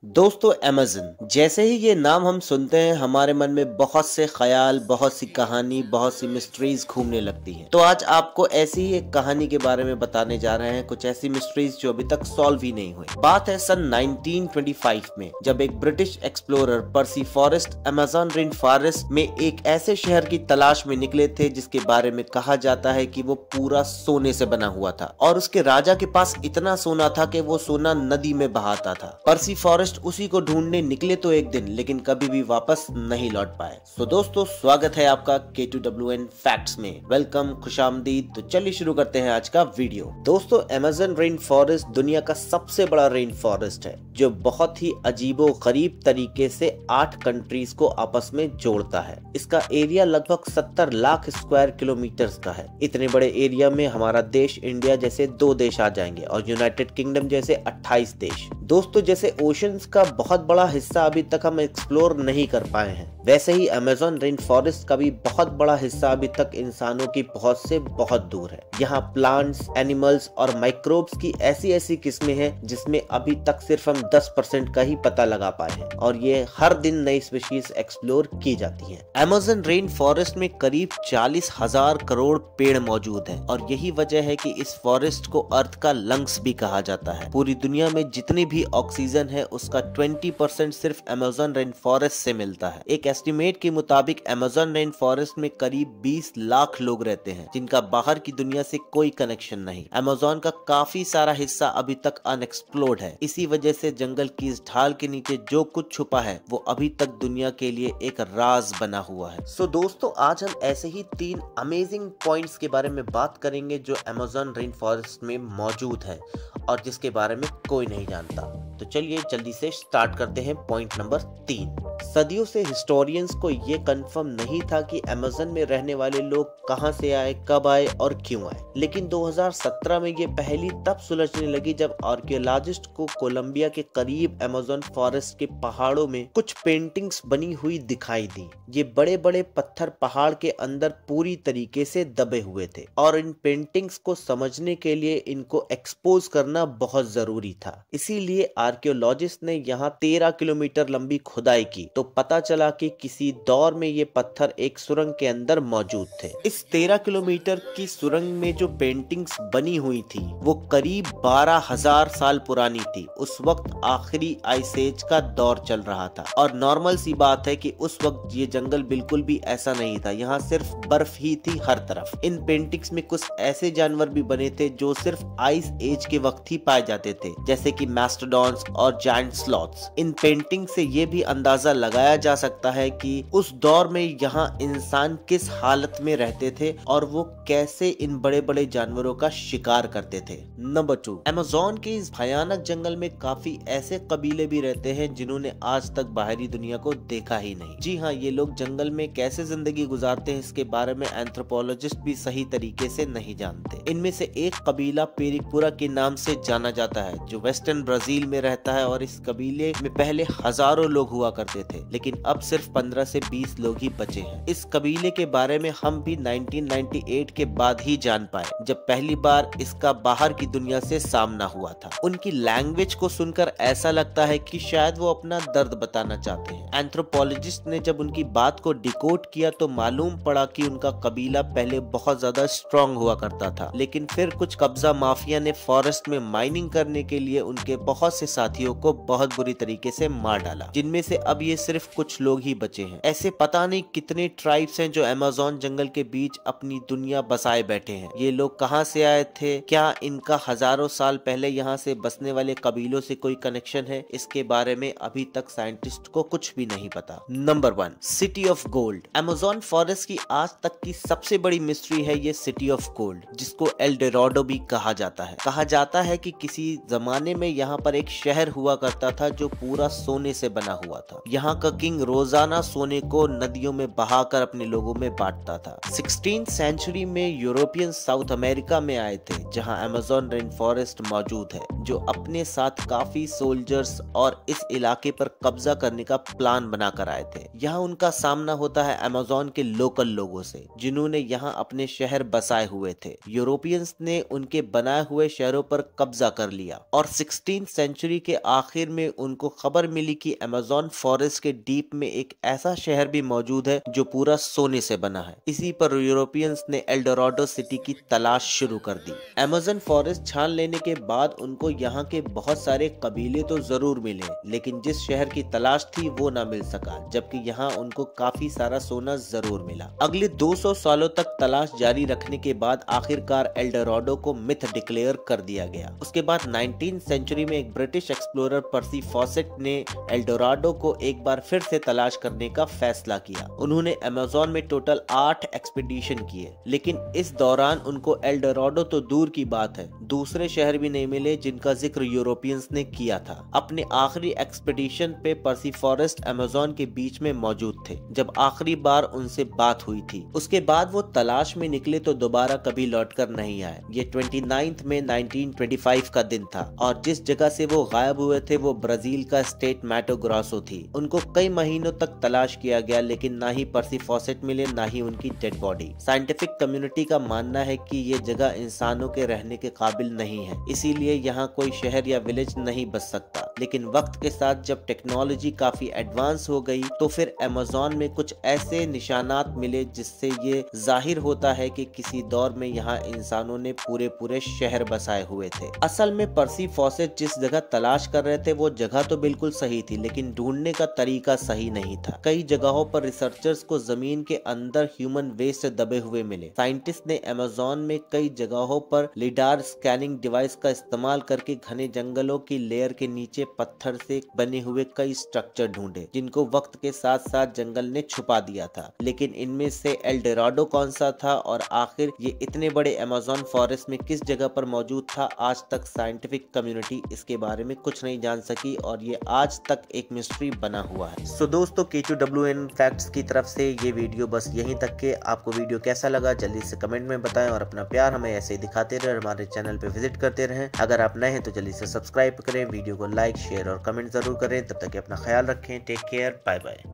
दोस्तों अमेज़न जैसे ही ये नाम हम सुनते हैं हमारे मन में बहुत से ख्याल, बहुत सी कहानी, बहुत सी मिस्ट्रीज घूमने लगती हैं। तो आज आपको ऐसी ही एक कहानी के बारे में बताने जा रहे हैं, कुछ ऐसी मिस्ट्रीज जो अभी तक सॉल्व ही नहीं हुई। बात है सन 1925 में, जब एक ब्रिटिश एक्सप्लोरर पर्सी फॉरेस्ट अमेज़न रेन फॉरेस्ट में एक ऐसे शहर की तलाश में निकले थे जिसके बारे में कहा जाता है कि वो पूरा सोने से बना हुआ था और उसके राजा के पास इतना सोना था कि वो सोना नदी में बहाता था। पर्सी फॉरेस्ट उसी को ढूंढने निकले तो एक दिन, लेकिन कभी भी वापस नहीं लौट पाए। तो दोस्तों स्वागत है आपका K2WN फैक्ट्स में। वेलकम, खुशामदीद। तो चलिए शुरू करते हैं आज का वीडियो। दोस्तों अमेज़न रेन फॉरेस्ट दुनिया का सबसे बड़ा रेन फॉरेस्ट है जो बहुत ही अजीबो गरीब तरीके से 8 कंट्रीज को आपस में जोड़ता है। इसका एरिया लगभग 70 लाख स्क्वायर किलोमीटर का है। इतने बड़े एरिया में हमारा देश इंडिया जैसे 2 देश आ जाएंगे और यूनाइटेड किंगडम जैसे 28 देश। दोस्तों जैसे ओशंस का बहुत बड़ा हिस्सा अभी तक हम एक्सप्लोर नहीं कर पाए हैं, वैसे ही अमेज़न रेन फॉरेस्ट का भी बहुत बड़ा हिस्सा अभी तक इंसानों की पहुंच से बहुत दूर है। यहाँ प्लांट्स, एनिमल्स और माइक्रोब्स की ऐसी ऐसी किस्में हैं जिसमें अभी तक सिर्फ हम 10% का ही पता लगा पाए हैं और ये हर दिन नई स्पीशीज एक्सप्लोर की जाती हैं। अमेज़न रेन फॉरेस्ट में करीब 40,000 करोड़ पेड़ मौजूद हैं और यही वजह है कि इस फॉरेस्ट को अर्थ का लंग्स भी कहा जाता है। पूरी दुनिया में जितनी भी ऑक्सीजन है उसका 20% सिर्फ अमेज़न रेन फॉरेस्ट से मिलता है। एक एस्टिमेट के मुताबिक अमेज़न रेन फॉरेस्ट में करीब 20 लाख लोग रहते हैं जिनका बाहर की दुनिया से कोई कनेक्शन नहीं। अमेज़न का काफी सारा हिस्सा अभी तक अनएक्सप्लोर्ड है। इसी वजह से जंगल की इस ढाल के नीचे जो कुछ छुपा है वो अभी तक दुनिया के लिए एक राज बना हुआ है। सो दोस्तों आज हम ऐसे ही 3 अमेजिंग पॉइंट्स के बारे में बात करेंगे जो अमेज़न रेन फॉरेस्ट में मौजूद है और जिसके बारे में कोई नहीं जानता। तो चलिए जल्दी से स्टार्ट करते हैं। Point number 3। सदियों से हिस्टोरियंस को ये कंफर्म नहीं था कि अमेज़न में रहने वाले लोग कहां से आए, कब आए और क्यों आए, लेकिन 2017 में ये पहेली तब सुलझने लगी जब आर्कियोलॉजिस्ट को कोलंबिया के करीब अमेज़न फॉरेस्ट के पहाड़ों में कुछ पेंटिंग्स बनी हुई दिखाई दी। ये बड़े बड़े पत्थर पहाड़ के अंदर पूरी तरीके से दबे हुए थे और इन पेंटिंग्स को समझने के लिए इनको एक्सपोज करना बहुत जरूरी था। इसीलिए आर्कियोलॉजिस्ट ने यहाँ 13 किलोमीटर लंबी खुदाई की तो पता चला कि किसी दौर में ये पत्थर एक सुरंग के अंदर मौजूद थे। इस 13 किलोमीटर की सुरंग में जो पेंटिंग्स बनी हुई थी वो करीब 12,000 साल पुरानी थी। उस वक्त आखिरी आइस एज का दौर चल रहा था और नॉर्मल सी बात है कि उस वक्त ये जंगल बिल्कुल भी ऐसा नहीं था, यहाँ सिर्फ बर्फ ही थी हर तरफ। इन पेंटिंग्स में कुछ ऐसे जानवर भी बने थे जो सिर्फ आइस एज के वक्त ही पाए जाते थे, जैसे कि मैस्टोडॉन्स और जायंट स्लॉथ्स। इन पेंटिंग से ये भी अंदाजा लगाया जा सकता है कि उस दौर में यहाँ इंसान किस हालत में रहते थे और वो कैसे इन बड़े बड़े जानवरों का शिकार करते थे। नंबर 2, अमेज़न के इस भयानक जंगल में काफी ऐसे कबीले भी रहते हैं जिन्होंने आज तक बाहरी दुनिया को देखा ही नहीं। जी हाँ, ये लोग जंगल में कैसे जिंदगी गुजारते हैं इसके बारे में एंथ्रोपोलॉजिस्ट भी सही तरीके से नहीं जानते। इनमें से एक कबीला पेरिकपुरा के नाम से जाना जाता है जो वेस्टर्न ब्राजील में रहता है और इस कबीले में पहले हजारों लोग हुआ करते थे, लेकिन अब सिर्फ 15 से 20 लोग ही बचे हैं। इस कबीले के बारे में हम भी 1998 के बाद ही जान पाए जब पहली बार इसका बाहर की दुनिया से सामना हुआ था। उनकी लैंग्वेज को सुनकर ऐसा लगता है कि शायद वो अपना दर्द बताना चाहते हैं। एंथ्रोपोलॉजिस्ट ने जब उनकी बात को डिकोड किया तो मालूम पड़ा कि उनका कबीला पहले बहुत ज्यादा स्ट्रॉन्ग हुआ करता था, लेकिन फिर कुछ कब्जा माफिया ने फॉरेस्ट में माइनिंग करने के लिए उनके बहुत से साथियों को बहुत बुरी तरीके से मार डाला, जिनमें से अब ये सिर्फ कुछ लोग ही बचे हैं। ऐसे पता नहीं कितने ट्राइब्स हैं जो अमेज़न जंगल के बीच अपनी दुनिया बसाए बैठे हैं। ये लोग कहां से आए थे, क्या इनका हजारों साल पहले यहाँ से बसने वाले कबीलों से कोई कनेक्शन है, इसके बारे में अभी तक साइंटिस्ट को कुछ भी नहीं पता। Number 1, city of gold. Amazon forest की आज तक की सबसे बड़ी मिस्ट्री है ये सिटी ऑफ गोल्ड, जिसको एल डोराडो भी कहा जाता है। कहा जाता है कि किसी जमाने में यहाँ पर एक शहर हुआ करता था जो पूरा सोने से बना हुआ था। यहाँ यहाँ का किंग रोजाना सोने को नदियों में बहाकर अपने लोगों में बांटता था। 16th सेंचुरी में यूरोपियन साउथ अमेरिका में आए थे, जहाँ अमेज़न रेन फॉरेस्ट मौजूद है, जो अपने साथ काफी सोल्जर्स और इस इलाके पर कब्जा करने का प्लान बनाकर आए थे। यहाँ उनका सामना होता है अमेज़न के लोकल लोगों से, जिन्होंने यहाँ अपने शहर बसाए हुए थे। यूरोपियंस ने उनके बनाए हुए शहरों पर कब्जा कर लिया और 16th सेंचुरी के आखिर में उनको खबर मिली कि अमेज़न फॉरेस्ट के डीप में एक ऐसा शहर भी मौजूद है जो पूरा सोने से बना है। इसी पर यूरोपियंस ने एल्डोराडो सिटी की तलाश शुरू कर दी। अमेज़न फॉरेस्ट छान लेने के बाद उनको यहाँ के बहुत सारे कबीले तो जरूर मिले, लेकिन जिस शहर की तलाश थी वो ना मिल सका, जबकि यहाँ उनको काफी सारा सोना जरूर मिला। अगले 200 सालों तक तलाश जारी रखने के बाद आखिरकार एल्डोराडो को मिथ डिक्लेयर कर दिया गया। उसके बाद 19th सेंचुरी में एक ब्रिटिश एक्सप्लोरर पर्सी फॉसेट ने एल्डोराडो को एक बार फिर से तलाश करने का फैसला किया। उन्होंने अमेज़न में टोटल 8 एक्सपीडिशन किए, लेकिन इस दौरान उनको एल्डोराडो तो दूर की बात है, दूसरे शहर भी नहीं मिले जिनका जिक्र यूरोपियंस ने किया था। अपने आखिरी एक्सपीडिशन पे पर्सी फॉरेस्ट अमेज़न के बीच में मौजूद थे जब आखिरी बार उनसे बात हुई थी। उसके बाद वो तलाश में निकले तो दोबारा कभी लौटकर नहीं आए। ये 29 मई 1925 का दिन था और जिस जगह से वो गायब हुए थे वो ब्राजील का स्टेट मैटो ग्रोसो थी। उनको कई महीनों तक तलाश किया गया, लेकिन ना ही पर्सी फॉसेट मिले ना ही उनकी डेड बॉडी। साइंटिफिक कम्युनिटी का मानना है कि ये जगह इंसानों के रहने के काबिल नहीं है, इसीलिए यहाँ कोई शहर या विलेज नहीं बच सकता। लेकिन वक्त के साथ जब टेक्नोलॉजी काफी एडवांस हो गई तो फिर अमेज़न में कुछ ऐसे निशानात मिले जिससे ये जाहिर होता है कि किसी दौर में यहाँ इंसानों ने पूरे शहर बसाए हुए थे। असल में पर्सी फॉसेट जिस जगह तलाश कर रहे थे वो जगह तो बिल्कुल सही थी, लेकिन ढूंढने का तरीका सही नहीं था। कई जगहों पर रिसर्चर्स को जमीन के अंदर ह्यूमन वेस्ट दबे हुए मिले। साइंटिस्ट ने अमेज़न में कई जगहों पर लिडार स्कैनिंग डिवाइस का इस्तेमाल करके घने जंगलों की लेयर के नीचे पत्थर से बने हुए कई स्ट्रक्चर ढूंढे, जिनको वक्त के साथ साथ जंगल ने छुपा दिया था। लेकिन इनमें से एल्डोराडो कौन सा था और आखिर ये इतने बड़े अमेज़न फॉरेस्ट में किस जगह पर मौजूद था, आज तक साइंटिफिक कम्युनिटी इसके बारे में कुछ नहीं जान सकी और ये आज तक एक मिस्ट्री बना हुआ है। सो दोस्तों, K2WN फैक्ट्स की तरफ से ये वीडियो बस यहीं तक के। आपको वीडियो कैसा लगा जल्दी से कमेंट में बताएं और अपना प्यार हमें ऐसे ही दिखाते रहे और हमारे चैनल पे विजिट करते रहें। अगर आप नए हैं तो जल्दी से सब्सक्राइब करें, वीडियो को लाइक शेयर और कमेंट जरूर करें। तब तक अपना ख्याल रखें। Take care, bye bye.